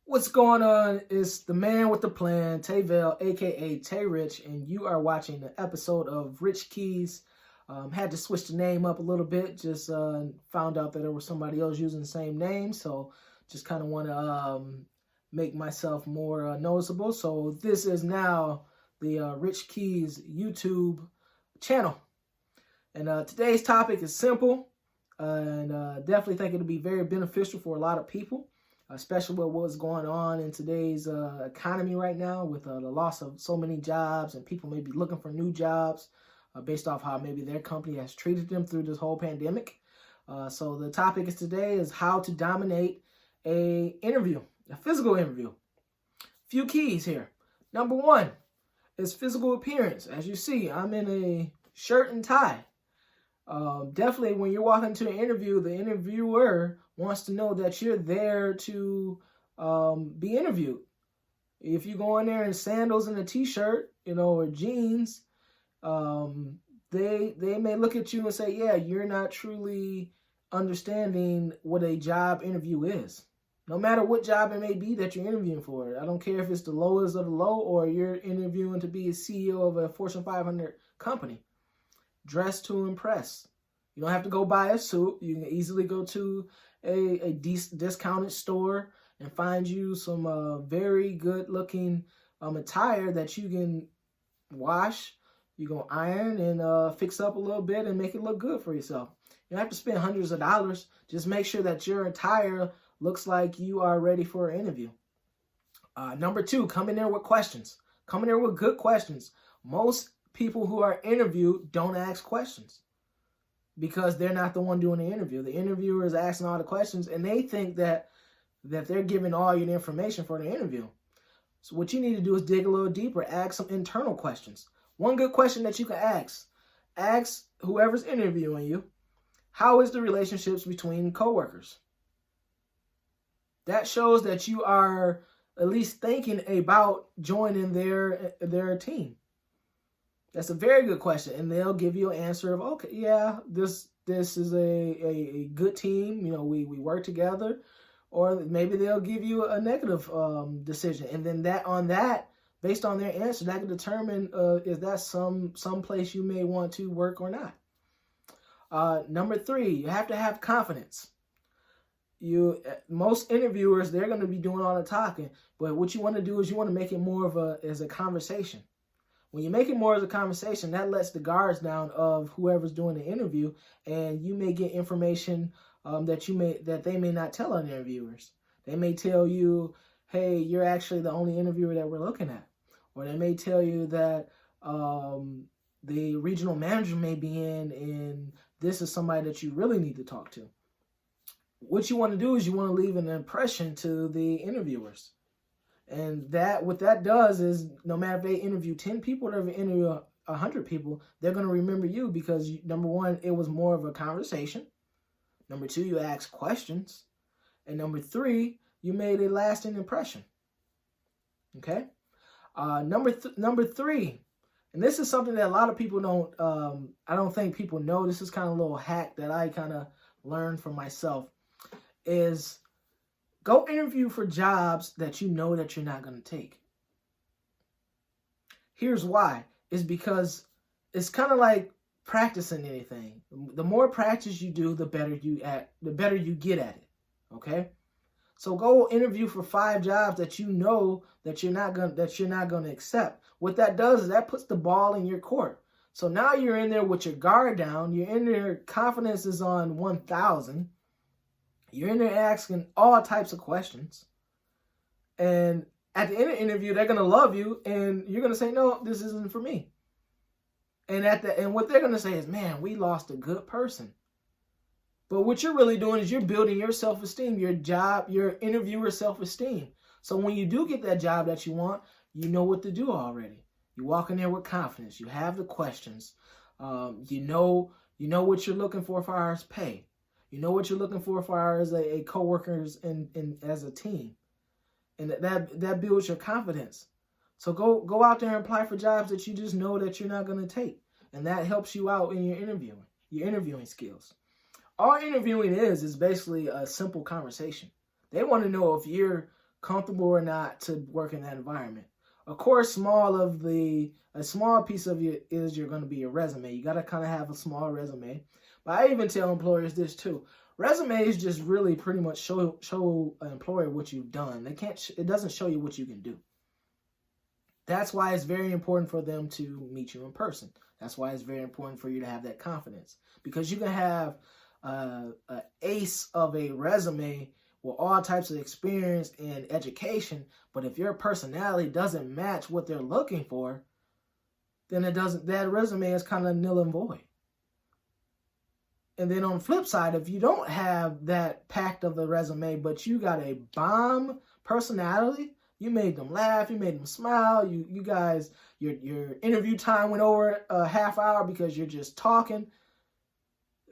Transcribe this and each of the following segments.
What's going on? It's the man with the plan, Tay Vale, aka Tay Rich, and you are watching an episode of Rich Keys. Had to switch the name up a little bit, just found out that there was somebody else using the same name, so just kind of want to make myself more noticeable. So this is now the Rich Keys YouTube channel. And today's topic is simple, and definitely think it'll be very beneficial for a lot of people, especially with what's going on in today's economy right now with the loss of so many jobs, and people may be looking for new jobs based off how maybe their company has treated them through this whole pandemic. So the topic is today is how to dominate a physical interview. Few keys here. Number one is physical appearance. As you see, I'm in a shirt and tie. Definitely when you're walking into an interview, the interviewer wants to know that you're there to be interviewed. If you go in there in sandals and a t-shirt, or jeans, they may look at you and say, yeah, you're not truly understanding what a job interview is. No matter what job it may be that you're interviewing for. I don't care if it's the lowest of the low or you're interviewing to be a CEO of a Fortune 500 company. Dress to impress. You don't have to go buy a suit. You can easily go to a discounted store and find you some very good looking attire that you can wash, you can iron and fix up a little bit and make it look good for yourself. You don't have to spend hundreds of dollars. Just make sure that your attire looks like you are ready for an interview. Number two, come in there with questions. Come in there with good questions. Most people who are interviewed don't ask questions because they're not the one doing the interview. The interviewer is asking all the questions, and they think that they're giving all your information for the interview. So what you need to do is dig a little deeper, ask some internal questions. One good question that you can ask whoever's interviewing you, how is the relationships between coworkers? That shows that you are at least thinking about joining their team. That's a very good question, and they'll give you an answer of, okay, yeah, this is a good team. We work together, or maybe they'll give you a negative decision, and then based on their answer, that can determine if that's some place you may want to work or not. Number three, you have to have confidence. Most interviewers, they're going to be doing all the talking, but what you want to do is you want to make it more of as a conversation. When you make it more as a conversation, that lets the guards down of whoever's doing the interview, and you may get information that they may not tell other interviewers. They may tell you, hey, you're actually the only interviewer that we're looking at. Or they may tell you that the regional manager may be in, and this is somebody that you really need to talk to. What you want to do is you want to leave an impression to the interviewers. And what that does is, no matter if they interview 10 people or if they interview 100 people, they're going to remember you because, number one, it was more of a conversation. Number two, you asked questions. And number three, you made a lasting impression. Okay? Number three, and this is something that a lot of people I don't think people know. This is kind of a little hack that I kind of learned from myself, is go interview for jobs that you know that you're not going to take. Here's why. It's because it's kind of like practicing anything. The more practice you do, the better you get at it. Okay? So go interview for 5 jobs that you know that you're not going to accept. What that does is that puts the ball in your court. So now you're in there with your guard down. You're in there, confidence is on 1,000. You're in there asking all types of questions. And at the end of the interview, they're going to love you, and you're going to say, no, this isn't for me. And what they're going to say is, man, we lost a good person. But what you're really doing is you're building your self-esteem, your interviewer self-esteem. So when you do get that job that you want, you know what to do already. You walk in there with confidence. You have the questions. You know what you're looking for as far as pay. You know what you're looking for as far as a co-workers and as a team. And that builds your confidence. So go out there and apply for jobs that you just know that you're not going to take. And that helps you out in your interviewing skills. All interviewing is basically a simple conversation. They want to know if you're comfortable or not to work in that environment. Of course, a small piece of it is you're going to be your resume. You got to kind of have a small resume. But I even tell employers this too. Resumes just really pretty much show an employer what you've done. It doesn't show you what you can do. That's why it's very important for them to meet you in person. That's why it's very important for you to have that confidence, because you can have an ace of a resume with all types of experience and education, but if your personality doesn't match what they're looking for, then that resume is kind of nil and void. And then on the flip side, if you don't have that pact of the resume, but you got a bomb personality, you made them laugh, you made them smile, you guys, your interview time went over a half hour because you're just talking,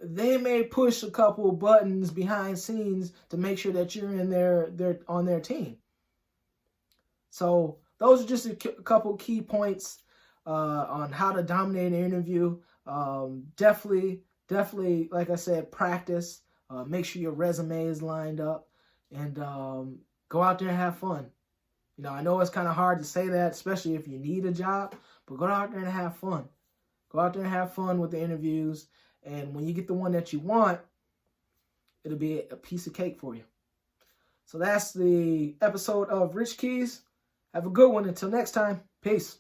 they may push a couple buttons behind scenes to make sure that you're on their team. So those are just a couple key points on how to dominate an interview. Definitely, like I said, practice. Make sure your resume is lined up, and go out there and have fun. You know, I know it's kind of hard to say that, especially if you need a job, but go out there and have fun. Go out there and have fun with the interviews, and when you get the one that you want, it'll be a piece of cake for you. So that's the episode of Rich Keys. Have a good one. Until next time, peace.